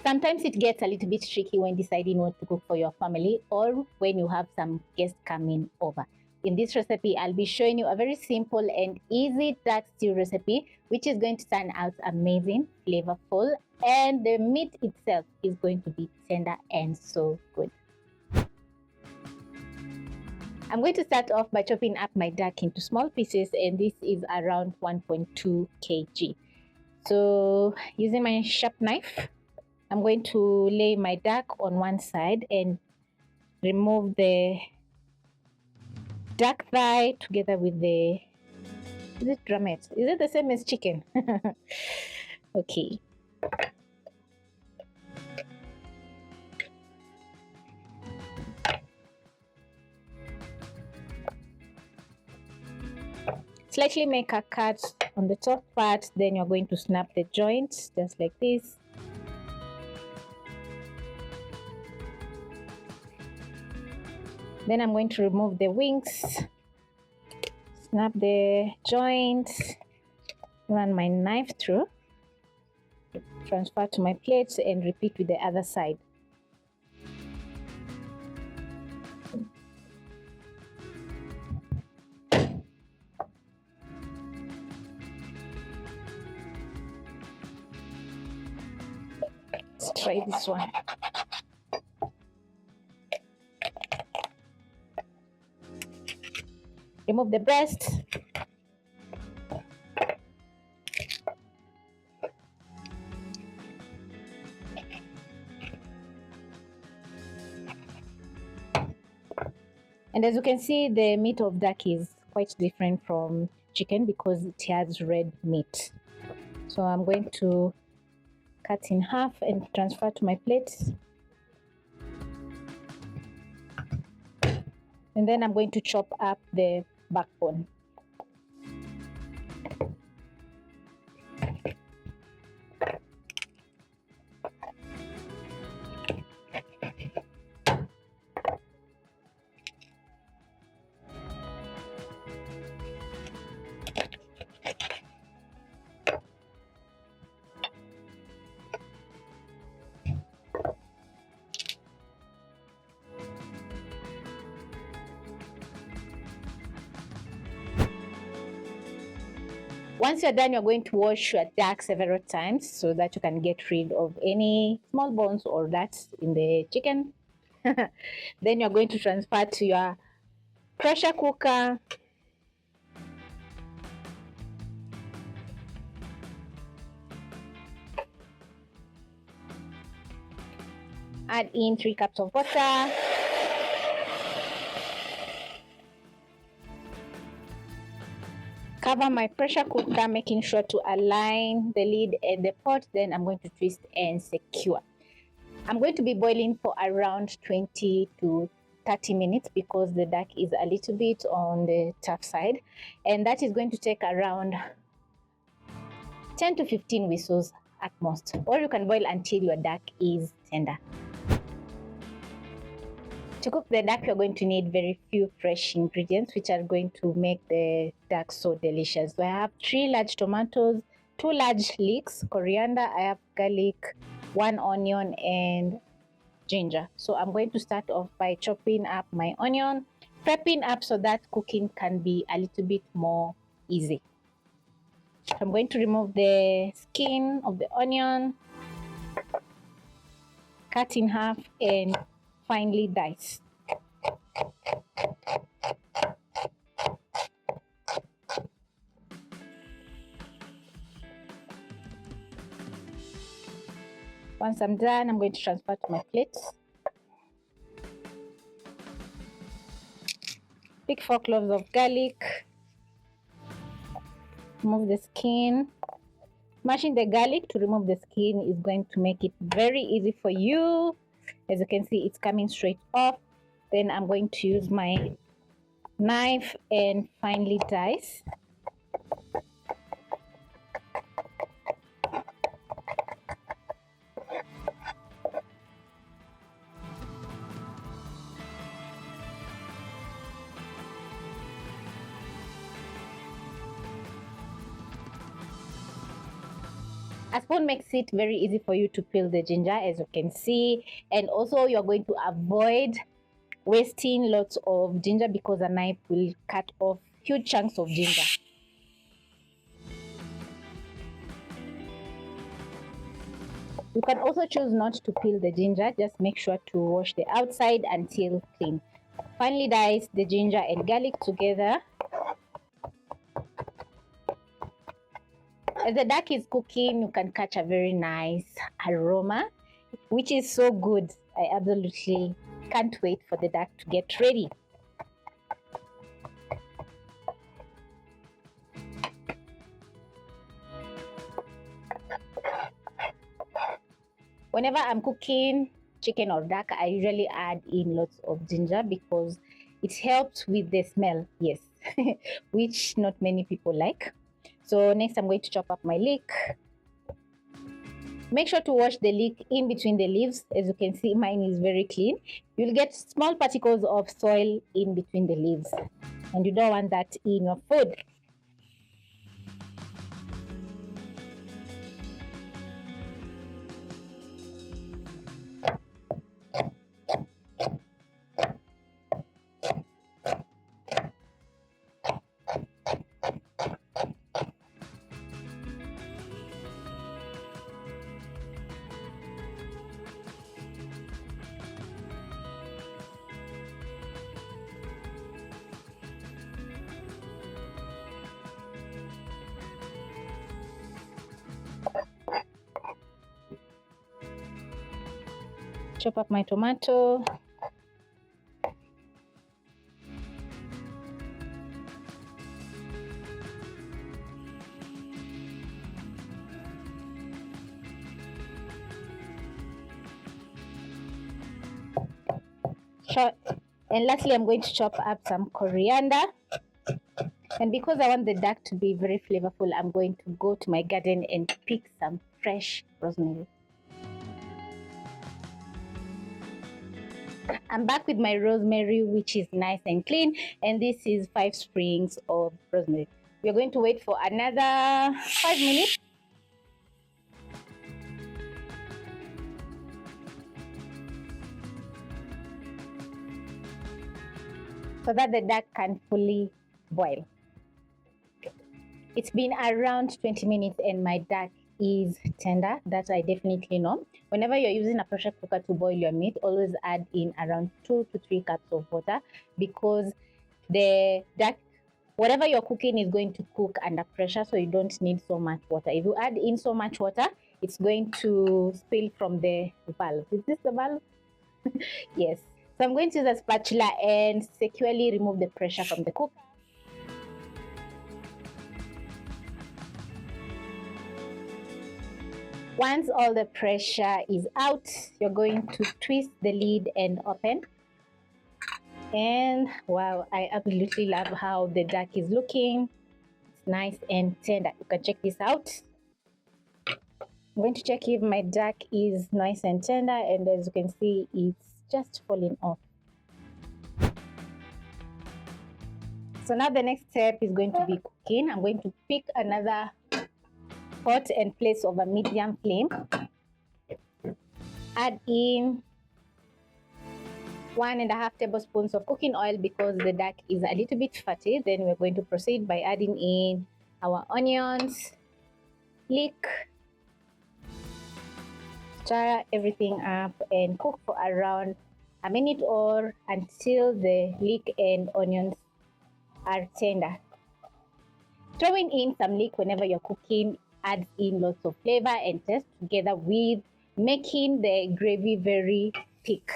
Sometimes it gets a little bit tricky when deciding what to cook for your family or when you have some guests coming over. In this recipe, I'll be showing you a very simple and easy duck stew recipe, which is going to turn out amazing, flavorful, and the meat itself is going to be tender and so good. I'm going to start off by chopping up my duck into small pieces, and this is around 1.2 kg. So using my sharp knife, I'm going to lay my duck on one side and remove the duck thigh together with the, is it drumette? Is it the same as chicken? Okay. Slightly make a cut on the top part, then you're going to snap the joints just like this. Then I'm going to remove the wings, snap the joints, run my knife through, transfer to my plates, and repeat with the other side. Let's try this one. Remove the breast. And as you can see, the meat of duck is quite different from chicken because it has red meat. So I'm going to cut in half and transfer to my plate. And then I'm going to chop up the backbone. Once you're done, you're going to wash your duck several times so that you can get rid of any small bones or guts in the chicken. Then you're going to transfer to your pressure cooker. Add in 3 cups of water. Cover my pressure cooker, making sure to align the lid and the pot. Then I'm going to twist and secure. I'm going to be boiling for around 20 to 30 minutes because the duck is a little bit on the tough side, and that is going to take around 10 to 15 whistles at most, or you can boil until your duck is tender. To cook the duck, you're going to need very few fresh ingredients, which are going to make the duck so delicious. So I have 3 large tomatoes, 2 large leeks, coriander, I have garlic, 1 onion, and ginger. So I'm going to start off by chopping up my onion, prepping up so that cooking can be a little bit more easy. I'm going to remove the skin of the onion, cut in half, and finely dice. Once I'm done, I'm going to transfer to my plate. Pick 4 cloves of garlic. Remove the skin. Mashing the garlic to remove the skin is going to make it very easy for you. As you can see, it's coming straight off. Then I'm going to use my knife and finely dice. A spoon makes it very easy for you to peel the ginger, as you can see, and also you're going to avoid wasting lots of ginger because a knife will cut off huge chunks of ginger. You can also choose not to peel the ginger, just make sure to wash the outside until clean. Finally, dice the ginger and garlic together. As the duck is cooking, you can catch a very nice aroma, which is so good. I absolutely can't wait for the duck to get ready. Whenever I'm cooking chicken or duck, I usually add in lots of ginger because it helps with the smell, yes, which not many people like. So next I'm going to chop up my leek. Make sure to wash the leek in between the leaves. As you can see, mine is very clean. You'll get small particles of soil in between the leaves, and you don't want that in your food. Chop up my tomato. And lastly, I'm going to chop up some coriander. And because I want the duck to be very flavorful, I'm going to go to my garden and pick some fresh rosemary. I'm back with my rosemary, which is nice and clean, and this is 5 sprigs of rosemary. We're going to wait for another 5 minutes. So that the duck can fully boil. It's been around 20 minutes and my duck is tender. That I definitely know. Whenever you're using a pressure cooker to boil your meat, always add in around 2 to 3 cups of water, because the duck, whatever you're cooking, is going to cook under pressure, so you don't need so much water. If you add in so much water, it's going to spill from the valve. Is this the valve? Yes. So I'm going to use a spatula and securely remove the pressure from the cook. Once all the pressure is out, you're going to twist the lid and open. And wow, I absolutely love how the duck is looking. It's nice and tender. You can check this out. I'm going to check if my duck is nice and tender, and as you can see, it's just falling off. So now the next step is going to be cooking. I'm going to pick another pot and place over medium flame. Add in 1.5 tablespoons of cooking oil because the duck is a little bit fatty. Then we're going to proceed by adding in our onions, leek. Stir everything up and cook for around a minute or until the leek and onions are tender. Throwing in some leek whenever you're cooking adds in lots of flavor and taste, together with making the gravy very thick.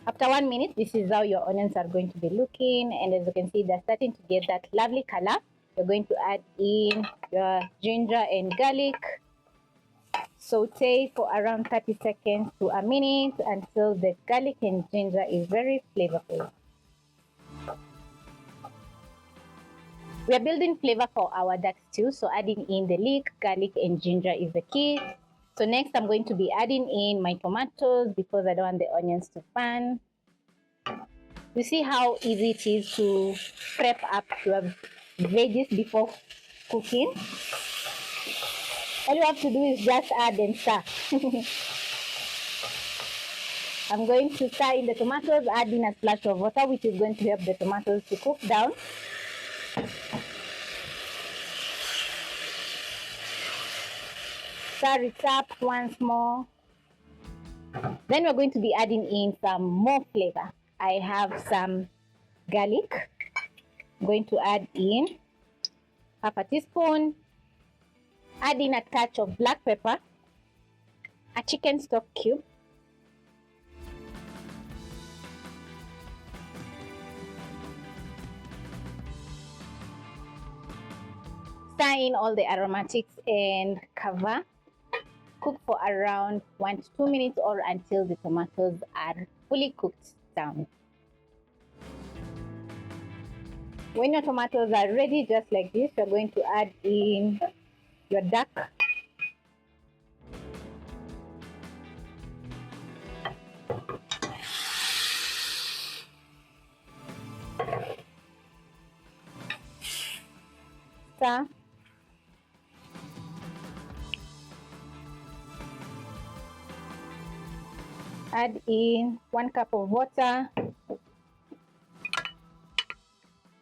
After 1 minute, this is how your onions are going to be looking, and as you can see, they're starting to get that lovely color. You're going to add in your ginger and garlic. Saute for around 30 seconds to a minute until the garlic and ginger is very flavorful. We are building flavor for our duck stew, so adding in the leek, garlic, and ginger is the key. So next, I'm going to be adding in my tomatoes because I don't want the onions to burn. You see how easy it is to prep up your veggies before cooking. All you have to do is just add and stir. I'm going to stir in the tomatoes, add in a splash of water, which is going to help the tomatoes to cook down. Stir it up once more. Then we're going to be adding in some more flavor. I have some garlic. I'm going to add in half a teaspoon. Add in a touch of black pepper, a chicken stock cube, stir in all the aromatics and cover. Cook for around 1 to 2 minutes or until the tomatoes are fully cooked down. When your tomatoes are ready, just like this, you're going to add in your duck. Stir. Add in 1 cup of water.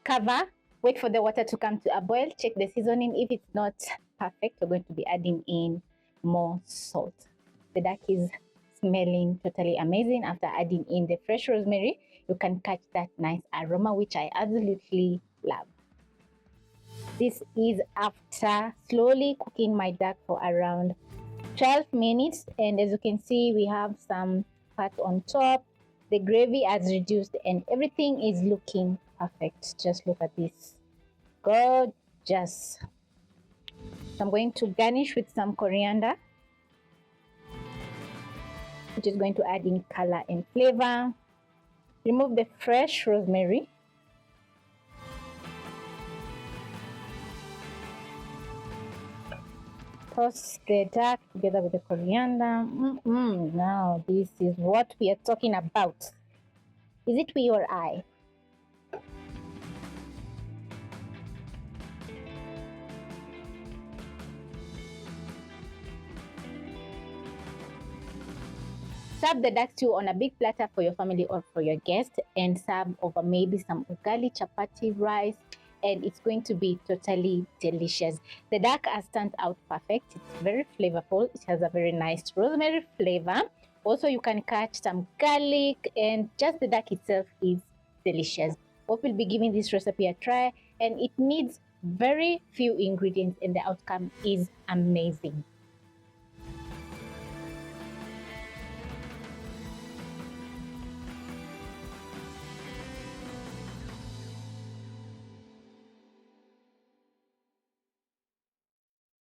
Cover. Wait for the water to come to a boil. Check the seasoning. If it's not perfect, we're going to be adding in more salt. The duck is smelling totally amazing. After adding in the fresh rosemary, you can catch that nice aroma, which I absolutely love. This is after slowly cooking my duck for around 12 minutes. And as you can see, we have some fat on top. The gravy has reduced and everything is looking perfect. Just look at this. Gorgeous. So I'm going to garnish with some coriander, which is going to add in color and flavor. Remove the fresh rosemary. Toss the duck together with the coriander. Now this is what we are talking about. Is it we or I? Serve the duck stew on a big platter for your family or for your guests, and serve over maybe some ugali, chapati, rice, and it's going to be totally delicious. The duck has turned out perfect. It's very flavorful. It has a very nice rosemary flavor. Also, you can catch some garlic, and just the duck itself is delicious. Hope we'll be giving this recipe a try, and it needs very few ingredients and the outcome is amazing.